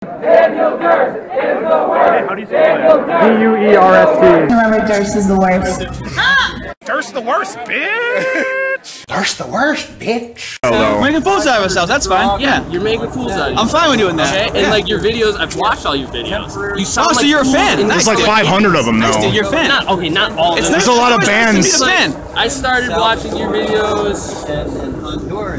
Daniel Durst is the worst. How do you say that? DUERST. Remember, Durst is the worst. Durst the worst, bitch! Durst the worst, bitch! We're making fools out of ourselves, that's fine. Yeah, you're making fools out of yourself. I'm fine with doing that. Okay? And like your videos, I've watched all your videos. You sound so like you're a fan. There's like 500 of them, though. Dude, you're a fan. Not, okay, not all of them. There's a lot of bands. I started watching your videos.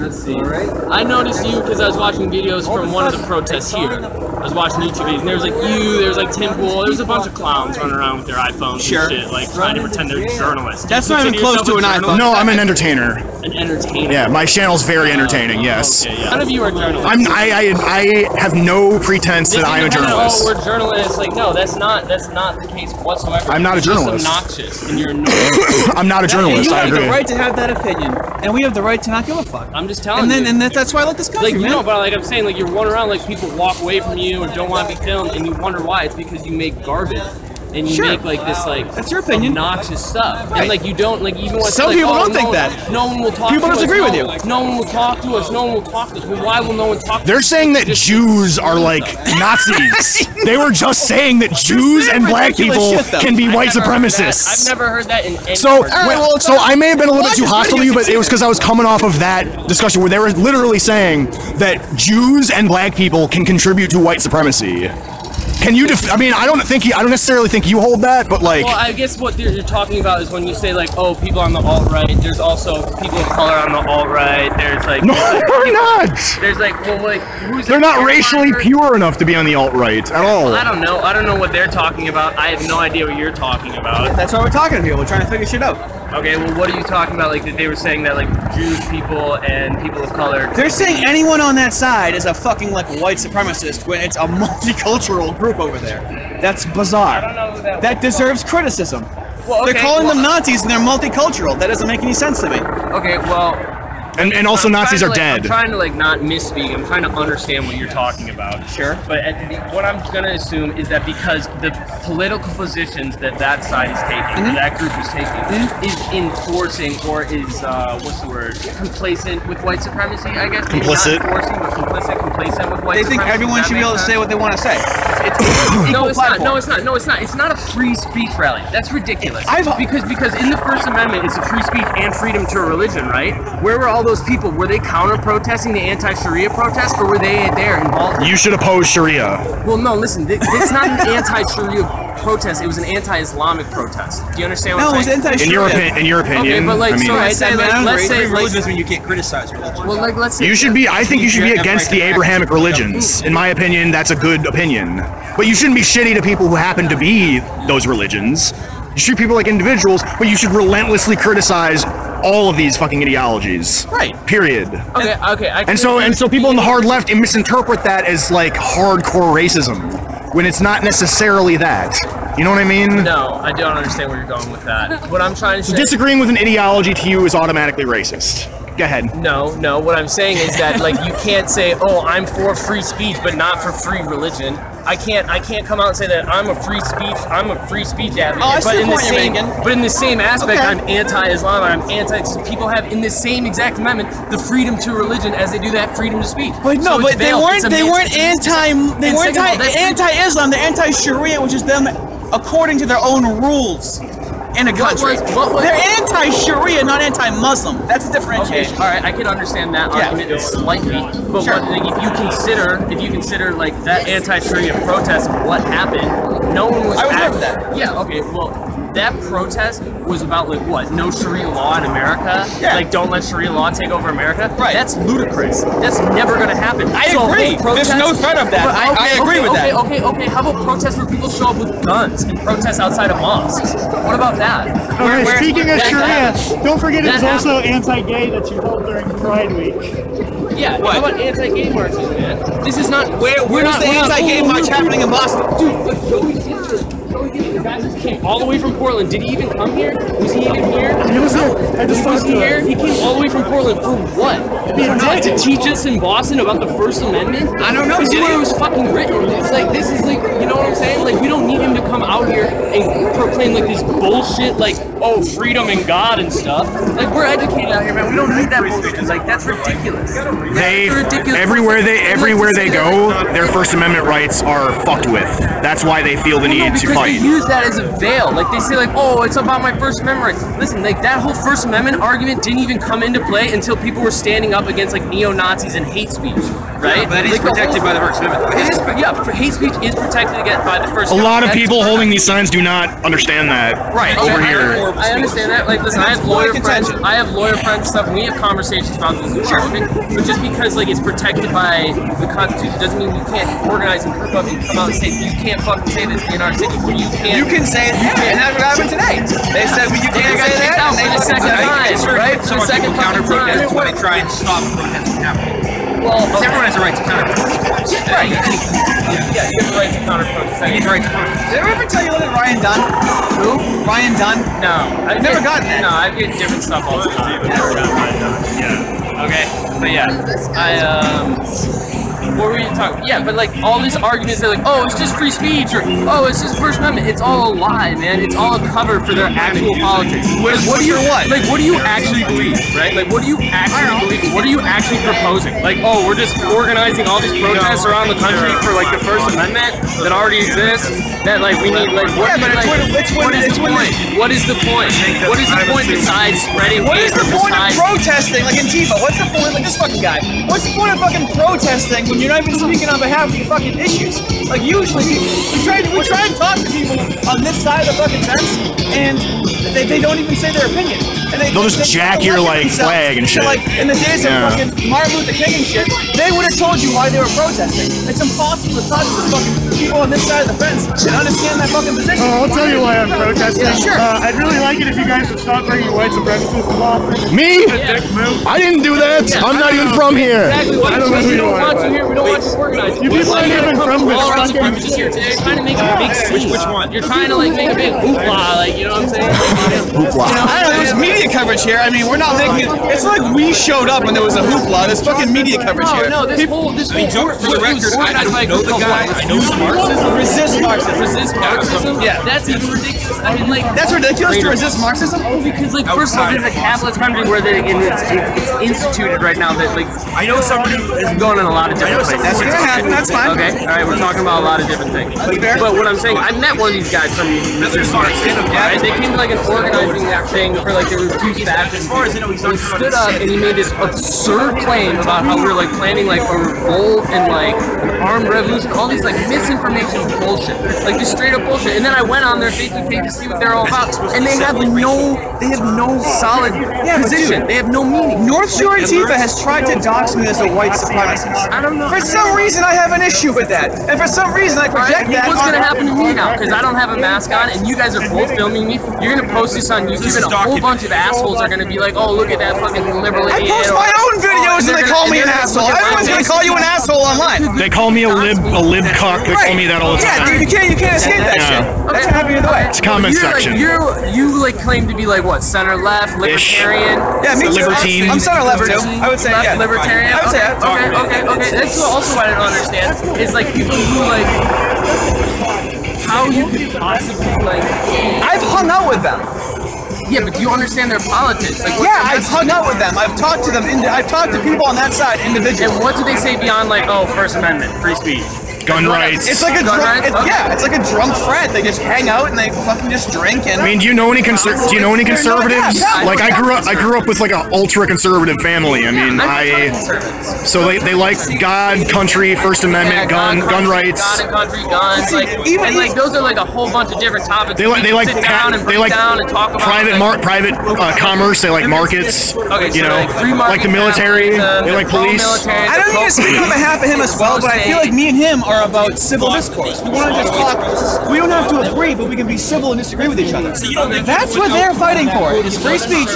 Let's see. I noticed you because I was watching videos from one of the protests here. I was watching YouTube videos, and there was like you, there was like Tim Pool, there was a bunch of clowns running around with their iPhones and shit, like trying to pretend they're journalists. That's not even close to an iPhone. No, I'm an entertainer. An entertainer. Yeah, my channel's very entertaining, yes. Okay, yeah. None of you are journalists. I have no pretense that I'm a journalist. Oh, we're journalists. Like, no, that's not the case whatsoever. I'm not a journalist. You're just obnoxious, and you're annoying. I'm not a journalist, I agree. You have the right to have that opinion, and we have the right to not give a fuck. I'm just telling you. And that's why I like this country, like, man. You know, but like I'm saying, like you're wandering around, like people walk away from you or don't want to be filmed, and you wonder why. It's because you make garbage. And you make like this that's your opinion. obnoxious stuff. Right. And like you don't like even when some like, people oh, don't think that. No one will talk people to us. disagree with you. No one will talk to us. No one will talk to us. Well, why will no one talk to us? They're saying that Jews are like Nazis. They were just saying that Jews and black people can be white supremacists. I've never heard that in any So I may have been a little bit too hostile to you, but it was because I was coming off of that discussion where they were literally saying that Jews and black people can contribute to white supremacy. Can you I mean, I don't necessarily think you hold that, but like... Well, I guess what you're talking about is when you say like, oh, people on the alt-right, there's also people of color on the alt-right, there's like... No, they're not! There's like, well, like, who's... They're not racially pure enough to be on the alt-right at all. I don't know what they're talking about. I have no idea what you're talking about. That's why we're talking to people. We're trying to figure shit out. Okay, well, what are you talking about? Like, they were saying that, like, Jewish people and people of color... They're saying anyone on that side is a fucking, like, white supremacist when it's a multicultural group over there. That's bizarre. I don't know who that deserves criticism. Well, okay, they're calling them Nazis and they're multicultural. That doesn't make any sense to me. Okay, well... And also Nazis are dead. I'm trying to like not misspeak. I'm trying to understand what you're talking about. Sure. But what I'm gonna assume is that because the political positions that that side is taking, or that group is taking, is enforcing or is what's the word? Complacent with white supremacy, I guess. Complicit. Not enforcing, but complacent with white supremacy. They think everyone should be able to say what they want to say. No, it's not. No, it's not. No, it's not. It's not a free speech rally. That's ridiculous. Because in the First Amendment, it's a free speech and freedom to religion, right? Where were all those people? Were they counter-protesting the anti-Sharia protest, or were they there involved? You should oppose Sharia. Well, no, listen, it's not an anti-Sharia protest. It was an anti-Islamic protest. Do you understand what I'm saying? No, it was anti-Sharia. In your opinion, okay, but like, I mean, so let's say, religion doesn't mean you can't criticize religion. Well, like, let's say you should be. I think you should be against the Abrahamic religions. In my opinion, that's a good opinion. But you shouldn't be shitty to people who happen to be those religions. You should treat people like individuals, but you should relentlessly criticize all of these fucking ideologies. Right. Period. Okay. And so people in the hard left misinterpret that as like hardcore racism, when it's not necessarily that. You know what I mean? No, I don't understand where you're going with that. What I'm trying to say... Disagreeing with an ideology to you is automatically racist. Go ahead. No. What I'm saying is that like you can't say, oh, I'm for free speech, but not for free religion. I can't come out and say that I'm a free speech advocate. But in the same aspect, I'm anti-Islam. I'm anti. People have in the same exact amendment the freedom to religion as they do that freedom to speech. But no, but they weren't anti-Islam. They're anti-Sharia, which is them according to their own rules. In a country. They're anti-Sharia, not anti-Muslim. That's a differentiation. Okay, all right, I can understand that argument slightly, but if you consider like that anti-Sharia protest, what happened? No one was. I was there for that. Yeah. Okay. Well, that protest was about like what? No Sharia law in America. Yeah. Like don't let Sharia law take over America. Right. That's ludicrous. That's never gonna happen. I agree. There's no threat of that. I agree with that. Okay. How about protests where people show up with guns and protest outside of mosques? What about that? Okay, speaking of Sharia, don't forget it's also anti-gay that you hold during Pride Week. Yeah, how about anti-gay marches, man? This is not... Where is the anti-gay march happening in Boston? Dude, look, Joey Caesar came all the way from Portland. Did he even come here? Was he even here? He was here. I just was he here? He came all the way from Portland for what? To teach us in Boston about the First Amendment? I don't know. This is where it was fucking written. It's like, this is like, you know what I'm saying? Like, we don't need him to come come out here and proclaim like this bullshit, like, oh, freedom and God and stuff. Like, we're educated out here, man. We don't need that bullshit. Like, that's ridiculous. Everywhere they go, their First Amendment rights are fucked with. That's why they feel the need to fight. They use that as a veil. Like, they say, like, oh, it's about my First Amendment rights. Listen, like, that whole First Amendment argument didn't even come into play until people were standing up against, like, neo-Nazis and hate speech, right? Yeah, but that is protected by the First Amendment. Hate speech is protected again by the First A Amendment. lot of people holding these signs do not understand that. Right. Over here. I understand that. Like, listen, I have lawyer friends and stuff, and we have conversations about this. But just because, like, it's protected by the Constitution doesn't mean you can't organize and group up and come out and say, you can't fucking say this in our city. You can say it, and that's what happened today. They said, well, you can't say that, and they just said that. Right? Some people counter-protest when they try and stop protests from happening. Well, everyone has a right to counter-protest. Right. Yeah, you have the right to counter-protest. You have the right to counter-protest. Did I ever tell you about Ryan Dunn? Who? Ryan Dunn? No. I've never gotten that. No, I get different stuff all the time. Never gotten Ryan Dunn. Yeah. Okay. But yeah, what were you talking? Yeah, but like all these arguments are like, oh, it's just free speech, or oh, it's just First Amendment. It's all a lie, man. It's all a cover for their actual politics. Like, what do you actually believe, right? Like, what do you actually believe? What are you actually proposing? Like, oh, we're just organizing all these protests around the country for like the First Amendment that already exists. That like we need like what? What is the point? What is the point? What is the point besides spreading hate? What is the point of protesting like Antifa? What's the point? Like this fucking guy. What's the point of fucking protesting when you're not even speaking on behalf of your fucking issues? Like usually, we try and talk to people on this side of the fucking fence, and they don't even say their opinion. And they'll just jack your like flag and shit. So, like in the days of fucking Martin Luther King and shit, they would have told you why they were protesting. It's impossible to talk to the fucking people on this side of the fence and understand that fucking position. Oh, I'll tell you why I'm protesting. Yeah, sure. I'd really like it if you guys would stop bringing white supremacists involved. Me? I didn't do that. I'm not even from here. Exactly. I don't know who you are. We don't want you organized. You people aren't even from this fucking... You're trying to make a big scene. Which one? You're trying to like make a big hoopla, like, you know what I'm saying? Hoopla. I don't know, there's media coverage here. I mean, we're not making it. It's like we showed up when there was a hoopla. There's fucking media coverage here. No, this whole for the record, I don't know the guy. I know some Marxism. Resist Marxism. Resist Marxism? Yeah. That's even ridiculous. I mean, like... That's ridiculous to resist Marxism? Because, like, first of all, there's a capitalist country where it's instituted right now that, like... I know somebody who is going in a lot of different places. That's gonna happen, that's fine. Okay, alright, we're talking about a lot of different things. But what I'm saying, I met one of these guys from Mr. Marxism, right? They came to, like, an organizing thing for, like, the refused fashion. As far as I know, he stood up and he made this absurd claim about how we were, like, planning, like, a revolt and, like, an armed revolution, all these, like, misinformation bullshit. Like, just straight up bullshit. And then I went on their Facebook page to see what they're all about. And they have no solid position. They have no meaning. North Shore Antifa has tried to dox me as a white supremacist. I don't know. For some reason, I have an issue with that. And for some reason, I project that. What's going to happen to me now? Because I don't have a mask on and you guys are both filming me. You're going to post this on YouTube and a whole bunch of assholes are going to be like, oh, look at that fucking liberal idiot. I post my own videos and they call me an asshole. Everyone's going to call you an asshole online. They call me a lib cock. They call me that all the time. Yeah, dude, you can't escape that shit. That's happy either way. It's comment section. You like claim to be like what, center left, libertarian? Yeah, me too. Libertine. I'm center left too. I would say yeah. Libertarian. I would say that. Okay. That's also what I don't understand. Is like people who like how you could possibly like. I've hung out with them. Yeah, but do you understand their politics? Like, yeah, I've hung out with them. I've talked to them. I've talked to people on that side individually. And what do they say beyond like, oh, First Amendment, free speech? Gun rights. It's like a drunk. It's like a drunk frat. They just hang out and they fucking just drink. And I mean, do you know any conservatives? Like I grew up with like an ultra conservative family. I mean, so they like God, country, First Amendment, gun rights. God and country, guns. Like even like those are like a whole bunch of different topics. They like sit down and break down and talk about private commerce. They like markets. Okay, you so know, like free market, like the military. They like police. I don't need to speak on behalf of him as well, but I feel like me and him are about civil discourse. We want to just talk. We don't have to agree, but we can be civil and disagree with each other. That's what they're fighting for, is free speech.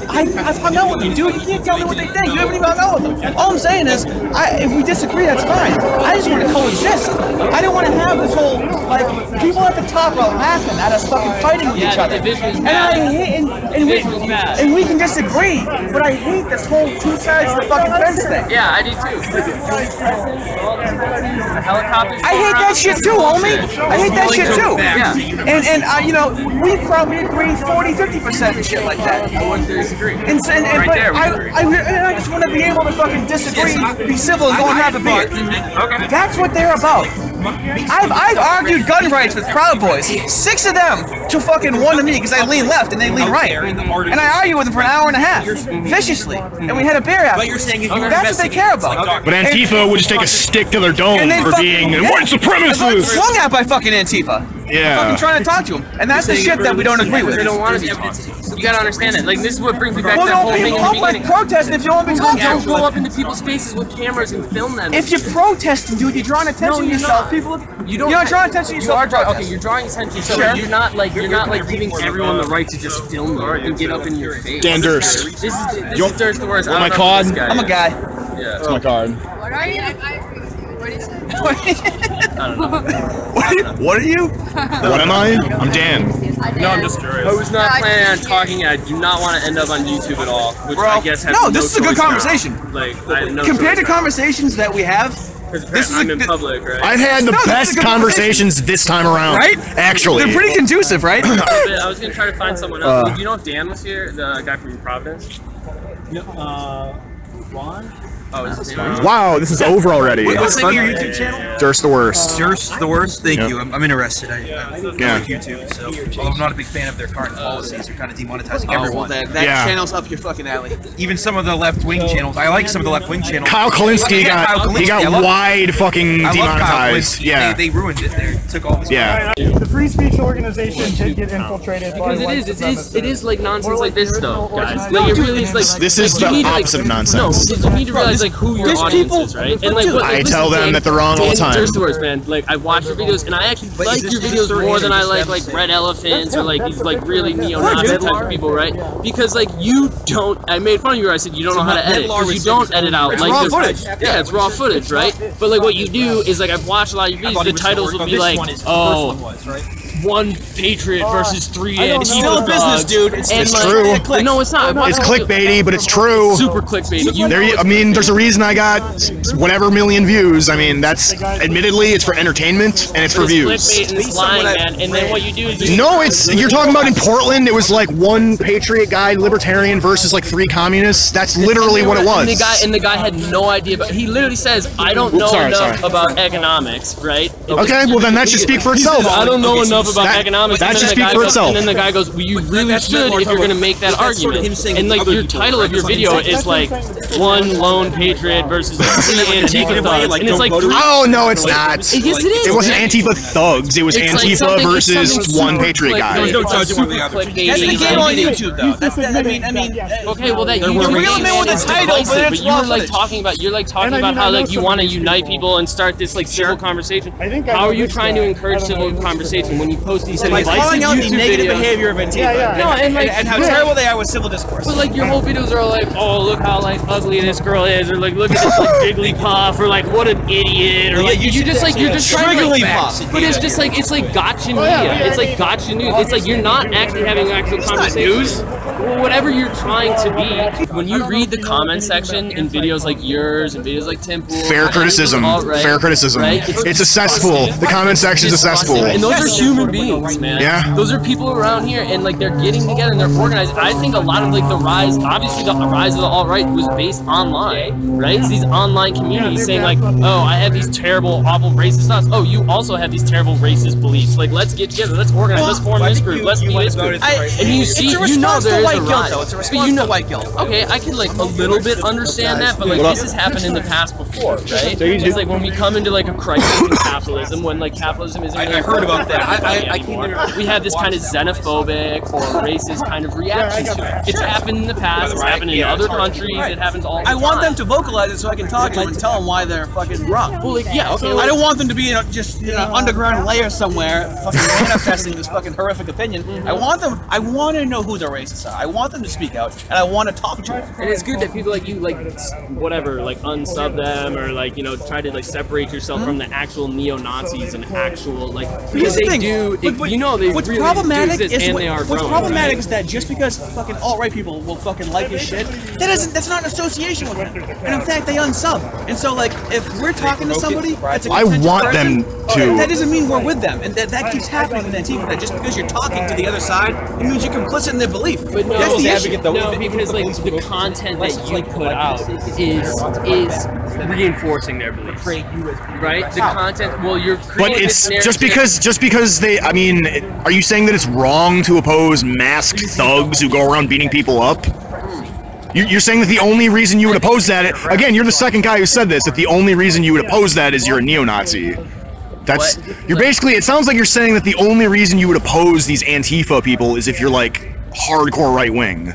I've hung out with them, dude. You can't tell me what they think. You haven't even hung out with them. All I'm saying is, if we disagree, that's fine. I just want to coexist. I don't want to have this whole Like, people at the top are laughing at us fucking fighting with each other. And I hate, and we can disagree, but I hate this whole two sides of the fucking fence thing. Yeah, I do too. I hate that shit too, homie. I hate that shit too. Yeah. And you know, we probably agree 40-50% and shit like that. I wouldn't disagree. And I just want to be able to fucking disagree, be civil, and go and have a beer. Okay. That's what they're about. I've argued gun rights with Proud Boys, 6 of them to fucking 1 to me because I lean left and they lean right. And I argue with them for an hour and a half, viciously. And we had a beer after. That's what they care about. But Antifa would just take a stick to their dome for being white supremacists. Swung at by fucking Antifa. Yeah. Fucking trying to talk to them. And that's the shit that we don't agree with. They don't want to be talked to. You gotta understand it. Like, this is what brings me back to that whole thing in the Don't beginning. protest if you want to be talked Don't to. go up into people's faces with cameras and film them. If you're protesting, dude, you're drawing attention to yourself. People, you're not drawing attention to yourself. Okay, you're drawing attention to yourself. Sure. You're not like giving everyone the right to just film you and get up in your face. Dan Durst. This is Durst the worst. My card. I'm a guy. Yeah. That's my card. What are you? What is it? What are you? What am I? I'm Dan. No, I'm just curious. I was not planning on talking. I do not want to end up on YouTube at all, which I guess has no, this is a good conversation. Like, I have no compared to conversations that we have, this is in public, right? I've had the best conversations this time around. Right? Actually. They're pretty conducive, right? I was going to try to find someone else. Do you know if Dan was here? The guy from Providence? Juan? Oh, is his name? Wow, this is over already. What's the name of your YouTube channel? Durst the Worst. Durst the Worst? Thank Yep. you. I'm interested. I Yeah. like YouTube, so although I'm not a big fan of their current policies. They're kind of demonetizing everyone. That Yeah. channel's up your fucking alley. Even some of the left-wing channels. I like some of the left-wing channels. Kyle Kalinske got wide fucking I love Kyle demonetized. Kalinske. Yeah. They ruined it. They took all his Yeah. The free speech organization did get infiltrated by Because white it is like nonsense like this though, guys. No, Like, it dude, really is like This is like, you the need to, like, opposite of nonsense. No, because you need to realize like who your audience is, right? And like what I tell them that they're wrong all the time. Durst the Worst, man. Like I watch your videos and I actually like your videos more than I like Red Elephants or like these like really neo-Nazi type of people, right? Because like you don't. I made fun of you. Where I said you don't know how to edit because you don't edit out like raw this. footage. Yeah, it's raw footage, right? But like what you do is like I've watched a lot of your videos. The titles will be like, oh, one patriot versus 3 Antifa. It's still a business, dude. It's true. No, it's not. It's clickbaity, but it's true. Super clickbaity. I mean, there's a reason I got whatever million views. I mean, that's admittedly it's for entertainment and it's for views. Clickbait and it's lying, man. And then what you do is No, you're talking about in Portland. It was like 1 patriot guy, libertarian versus like 3 communists. That's literally what it was. And the guy had no idea. But he literally says, "I don't know enough about economics." Right? Okay, well then that should speak for itself. I don't know enough about economics. That And should then the speak guy for goes- itself. And then the guy goes, well, "You really should if you're going to make that argument." And like your title of your video is like 1 lone patriot versus 3 Antifa thugs, and it's like 3. Oh no, it's not. Yes, it is. It wasn't Antifa thugs. It was It's like Antifa something- it's versus something 1 super patriot click- guy. It's Don't like judge super one or the other. clickbaity. That's the game on It's YouTube, though. That's I mean, okay, well that you reel them in with a title, but it's you were raw like footage. talking about And I mean, how I know like you some want to people- unite people and start this like civil conversation. I think I How know are you this trying guy. to encourage I don't know civil this conversation when you post these Like divisive calling out the YouTube negative videos? behavior of Antifa. Yeah. No, and how terrible they are with civil discourse. But like your whole videos are like, oh look how like ugly this girl is, or like look at this like Jigglypuff, or like what an idiot, or like you're just trying to like, Jigglypuff. but it's just like gotcha media. It's like gotcha news. It's like you're not actually having actual conversations. Well, whatever you're trying to be, when you read the comment section in videos like yours and videos like Temple, Fair criticism. Fair criticism. Right? It's a cesspool. The comment section's a cesspool. And those are human beings, man. Yeah. Those are people around here, and like they're getting together and they're organized. I think a lot of like the rise, obviously the rise of the alt-right was based online, right? It's these online communities saying like, oh, I have these terrible, awful racist thoughts. Oh, you also have these terrible racist beliefs. Like, let's get together, let's organize, let's form this group, let's be this group. And you see, you know there is a rise. It's a response to white guilt. Okay, I can like a little bit understand that, but like this has happened in the past before, right? It's like when we come into like a crisis in capitalism, when like capitalism isn't. I heard about that. anymore. We have this kind of xenophobic or racist kind of reaction to it. It's happened in the past. It's happened in other countries. It happens all the time. I want them to vocalize it so I can talk to them and tell them why they're fucking wrong. Well, like, yeah, okay. I don't want them to be just in an underground layer somewhere, fucking manifesting this fucking horrific opinion. I want to know who their racists are. I want them to speak out, and I want to talk to them. And it's good that people like you, like, whatever, like, unsub them or, like, you know, try to, like, separate yourself from the actual neo-Nazis and actual, like, because they do, you know, they what's really problematic do exist is and they are what's grown, problematic right? is that just because fucking alt-right people will fucking like his shit, that's not an association with them. And in fact, they unsub. And so, like, if we're talking to somebody that's a I want them to. that doesn't mean we're with them, and that keeps happening in Antifa. That just because you're talking to the other side, it means you're complicit in their belief. But no, that's the issue. no, because like the content that you put out is reinforcing their beliefs, right? The content. Well, you're. But it's just because they. I mean, are you saying that it's wrong to oppose masked thugs who go around beating people up? You're saying that the only reason you would oppose that, again, you're the second guy who said this, that the only reason you would oppose that is you're a neo-Nazi. That's, you're basically, it sounds like you're saying that the only reason you would oppose these Antifa people is if you're like hardcore right-wing.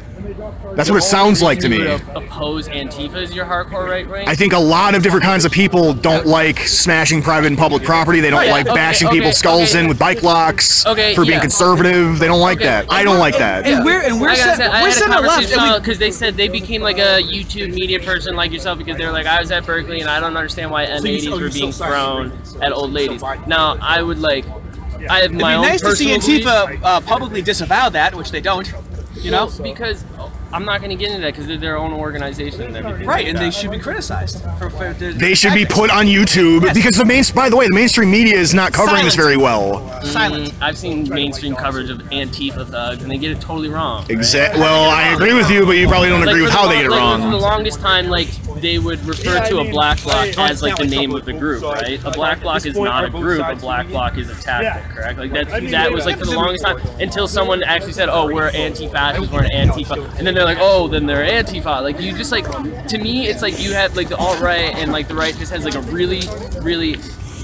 That's what it sounds like to me. Oppose Antifa as your hardcore right wing? I think a lot of different kinds of people don't like smashing private and public property. They don't like bashing people's skulls in with bike locks for being conservative. They don't like that. I don't like that. And we're center left because they said they became like a YouTube media person like yourself because they were like, I was at Berkeley and I don't understand why M80s were being thrown at old ladies. Now I would like, I have my own personal beliefs. It'd be nice to see Antifa publicly disavow that, which they don't. You know, because I'm not going to get into that because they're their own organization and everything. Right, and they should be criticized. They should be put on YouTube because by the way, the mainstream media is not covering this very well. Silent. I've seen mainstream coverage of Antifa thugs and they get it totally wrong. Exactly. Well, I agree with you, but you probably don't agree with how they get it wrong. For the longest time, like they would refer to a black bloc as like the name of the group, right? A black bloc is not a group. A black bloc is a tactic, correct? Like that was like for the longest time until someone actually said, "Oh, we're anti-fascist, we're an Antifa," and then they're like, "Oh, then they're Antifa." Like you just like, to me, it's like you have like the alt-right and like the right just has like a really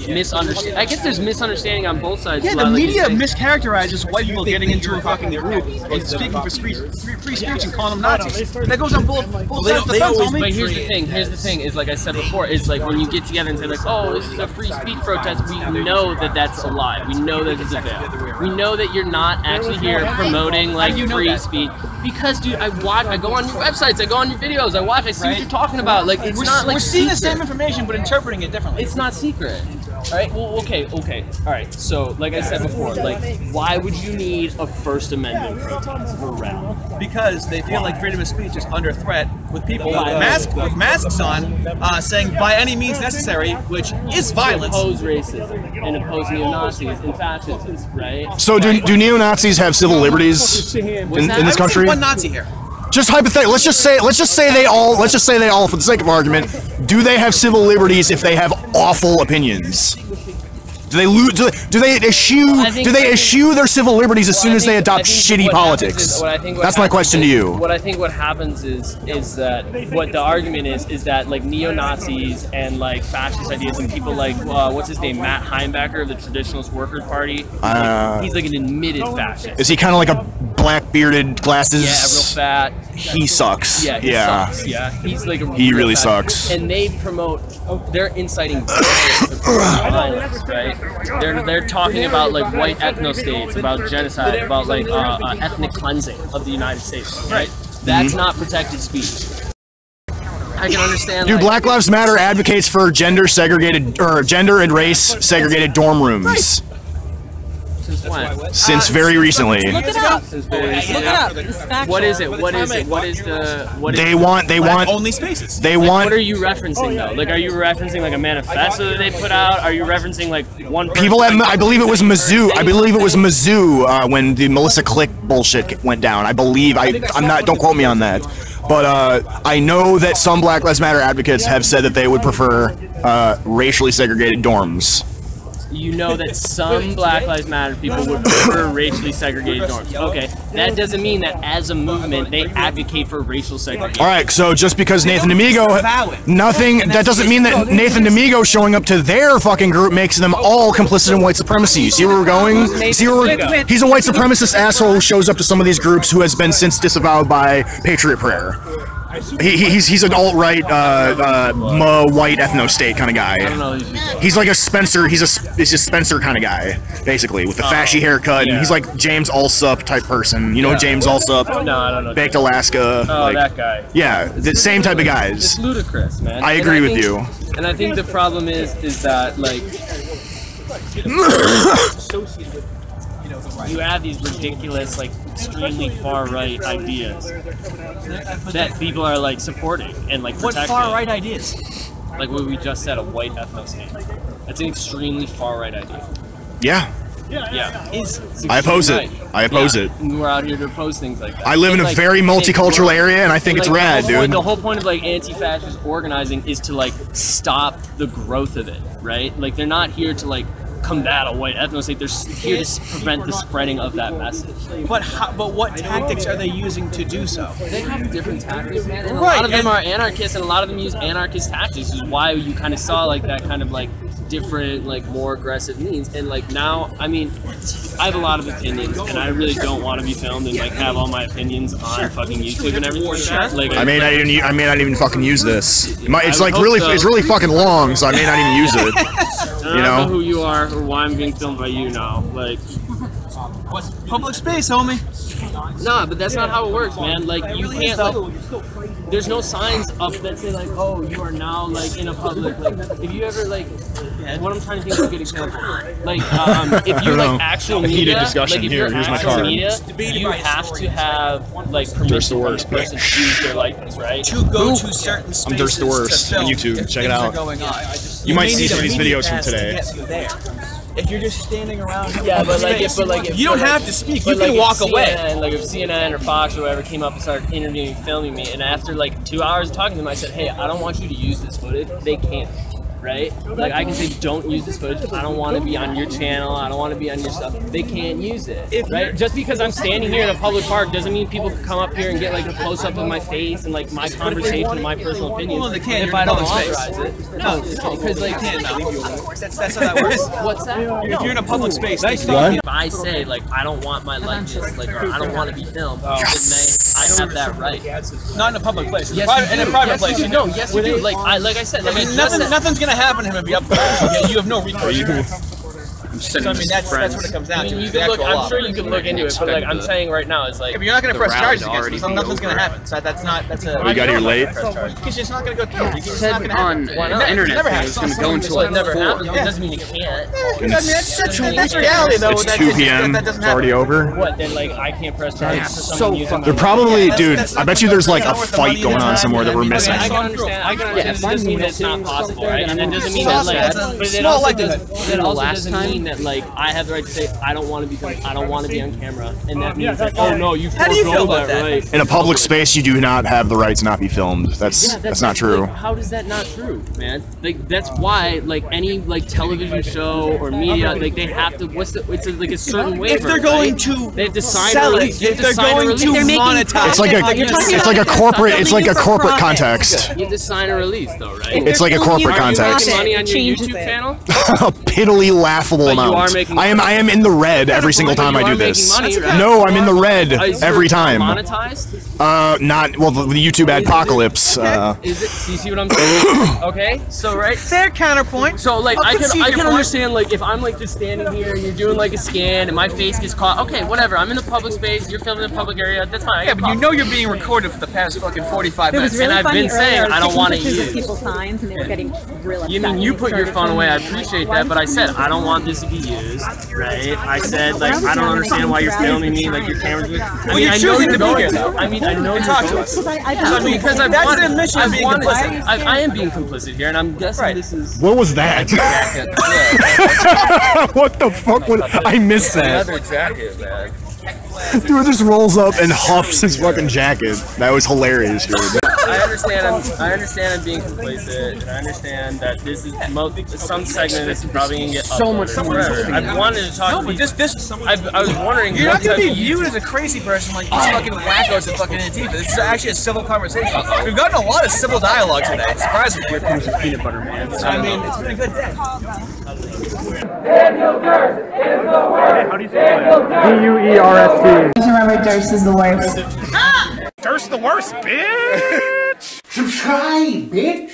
misunderstanding. I guess there's misunderstanding on both sides. Yeah, the media mischaracterizes white people getting into a fucking group and speaking for free speech and calling them Nazis. That goes on both sides of the fence, homie. But here's the thing, is like I said before, is like when you get together and say like, oh, this is a free speech protest, we know that that's a lie. We know that it's a veil. We know that you're not actually here promoting like free speech. Because, dude, I go on your websites, I go on your videos, I see what you're talking about. Like, it's not like we're seeing the same information, but interpreting it differently. It's not secret. Alright, well, okay. Alright, so, like I said before, like, why would you need a First Amendment protest around? Because they feel like freedom of speech is under threat with people with masks on, saying by any means necessary, which is violence. Oppose racism and oppose neo-Nazis and fascists, right? So do neo-Nazis have civil liberties in this country? One Nazi here. Just hypothetically, let's just say they all, for the sake of argument, do they have civil liberties if they have awful opinions? Do they lose? Do they eschew their civil liberties as soon as they adopt shitty politics? That's my question to you. What I think what happens is that what the argument is that like neo-Nazis and like fascist ideas and people like what's his name, Matt Heimbacher of the Traditionalist Workers Party, he's like an admitted fascist. Is he kind of like a black bearded glasses? Yeah, real fat. He sucks. Yeah, he sucks. Yeah, he's like a he really sucks. And they promote. They're inciting violence, right? They're talking about like white ethno-states, about genocide, about like ethnic cleansing of the United States, right? That's not protected speech. I can understand. Dude, Black Lives Matter advocates for gender and race segregated dorm rooms. Since when? Since very recently. Look it up. Look it up. It's factual. What is it? What is it? What is the? They want only spaces. They like, want. What are you referencing though? Like, are you referencing like a manifesto that they put out? Are you referencing like one? People at I believe it was Mizzou. I believe it was Mizzou when the Melissa Click bullshit went down. I believe I'm not. Don't quote me on that. But I know that some Black Lives Matter advocates have said that they would prefer racially segregated dorms. you know that some Black Lives Matter people would prefer racially segregated dorms. Okay, that doesn't mean that as a movement they advocate for racial segregation. All right, so just because Nathan D'Amigo, that doesn't mean that Nathan D'Amigo showing up to their fucking group makes them all complicit in white supremacy. You see where we're going? He's a white supremacist asshole who shows up to some of these groups who has been since disavowed by Patriot Prayer. He's an alt-right, white ethno-state kind of guy. I don't know. He's like a Spencer. He's a Spencer kind of guy, basically, with the fashy haircut. And he's like James Alsup type person. You know James Alsup? No, I don't know. Baked Alaska. Oh, like, that guy. Yeah, the same type of guys. It's ludicrous, man. I agree with you. And I think the problem is that like you have these ridiculous, like, extremely far-right ideas that people are like supporting and like protecting. What far-right ideas? Like what we just said, a white ethno-state. That's an extremely far-right idea. Yeah. Yeah. I oppose it. I oppose it. And we're out here to oppose things like that. I live in a very multicultural area, and I think it's rad, dude. The whole point of like anti-fascist organizing is to like stop the growth of it, right? Like they're not here to like combat a white ethno-state. They're here to prevent the spreading of that message. But what tactics are they using to do so? They have different tactics, man. And a lot of them are anarchists, and a lot of them use anarchist tactics. Is why you kind of saw like that kind of like different, like more aggressive means. And like now, I mean, I have a lot of opinions, and I really don't want to be filmed and like have all my opinions on fucking YouTube and everything like that. Like, I may not even fucking use this. It's like really, it's really fucking long, so I may not even use it. I don't know who you are or why I'm being filmed by you now. Like, what's public space, homie? Nah, but that's not how it works, man. Like, you can't, like, there's no signs up that say, like, oh, you are now, like, in a public, like, if you ever, like, what I'm trying to think of a good example. Like, if you're, like, actual media, like, if you're actual media, you have to have, like, permission from the person to use their likeness, right? To go to certain spaces. I'm Durst the Worst on YouTube. Check it out. You might see some of these videos from today. If you're just standing around, yeah, but like, if you don't have to speak. You can walk away. Like if CNN or Fox or whatever came up and started interviewing, filming me, and after like 2 hours of talking to them, I said, "Hey, I don't want you to use this footage." They can't, right? Like I can say, "Don't use this footage. I don't want to be on your channel. I don't want to be on your stuff." They can't use it, right? Just because I'm standing here in a public park doesn't mean people can come up here and get like a close up of my face and like my conversation and my personal opinions. Well, they can't if I don't authorize it. No, because like that's not how that works. What's that? If you're in a public space, what? If I say like I don't want my likeness, like or I don't want to be filmed, then I have that right. Not in a public place. Yes, in a private place, you don't. Yes, you do. Like I said, like nothing's gonna happen to him if you up there. You have no recourse. So I mean that's what it comes down to. You can look. I'm sure you can look into it, but like I'm saying right now is like. If you're not gonna press charges against him, nothing's gonna happen. So that's a. We got here late. Because it's not gonna go through. It's not gonna happen. On the internet, it's gonna go into like never happens. It doesn't mean you can't. I mean that's reality though. It's 2 p.m. It's already over. What? Then like I can't press charges for someone using. They're probably, dude. I bet you there's like a fight going on somewhere that we're missing. I can understand. It doesn't mean that it's not possible, right? And it doesn't mean that like. But it also doesn't mean that like I have the right to say I don't want to be filmed, I don't want to be on camera, and that means like, oh no, you forego that right. In a public space, you do not have the right to not be filmed. That's not true. Like, how does that not true, man? Like that's why like any like television show or media, like they have to. It's like a certain waiver. If they're going to, they have to sign sell a it. release. If they're going to monetize, it's like a corporate. It's like a corporate context. You have to sign a release, though, right? It's like a corporate context. Are you making money on your YouTube channel? A piddly, laughable amount. I am in the red every single time I do this. No, I'm in the red every time. Monetized? Not well. The YouTube adpocalypse. Is it? You see what I'm saying? Okay, so right. Fair counterpoint. So like I can understand like if I'm like just standing here and you're doing like a scan and my face gets caught. Okay, whatever. I'm in a public space. You're filming in a public area. That's fine. Yeah, but you know you're being recorded for the past fucking 45 minutes. Really and I've been saying I don't want to use. People's signs and they were getting real upset. You mean you put your phone away? I appreciate that, but I said I don't want this to be used, right? I said like I don't understand why you're filming me, like your camera's. I mean I know you're going to. I mean I know you're talk to us. Because I am being complicit here, and I'm guessing this is. What was that? What the fuck was? I missed that. Leather jacket, man. Dude just rolls up and huffs his fucking jacket. That was hilarious, dude. I understand I'm being complacent, and I understand that this is some segment this is probably gonna get so much forever. I wanted to talk. No, but I was wondering. You're not gonna be viewed as a crazy person like these fucking wackos at fucking Antifa. This is actually a civil conversation. We've gotten a lot of civil dialogue today. Surprisingly. Peanut butter man. I mean, it's been a good day. Daniel Durst is the worst. How do you say that? DUERST. Just remember, Durst is the worst. Durst the worst, bitch! Subscribe, bitch!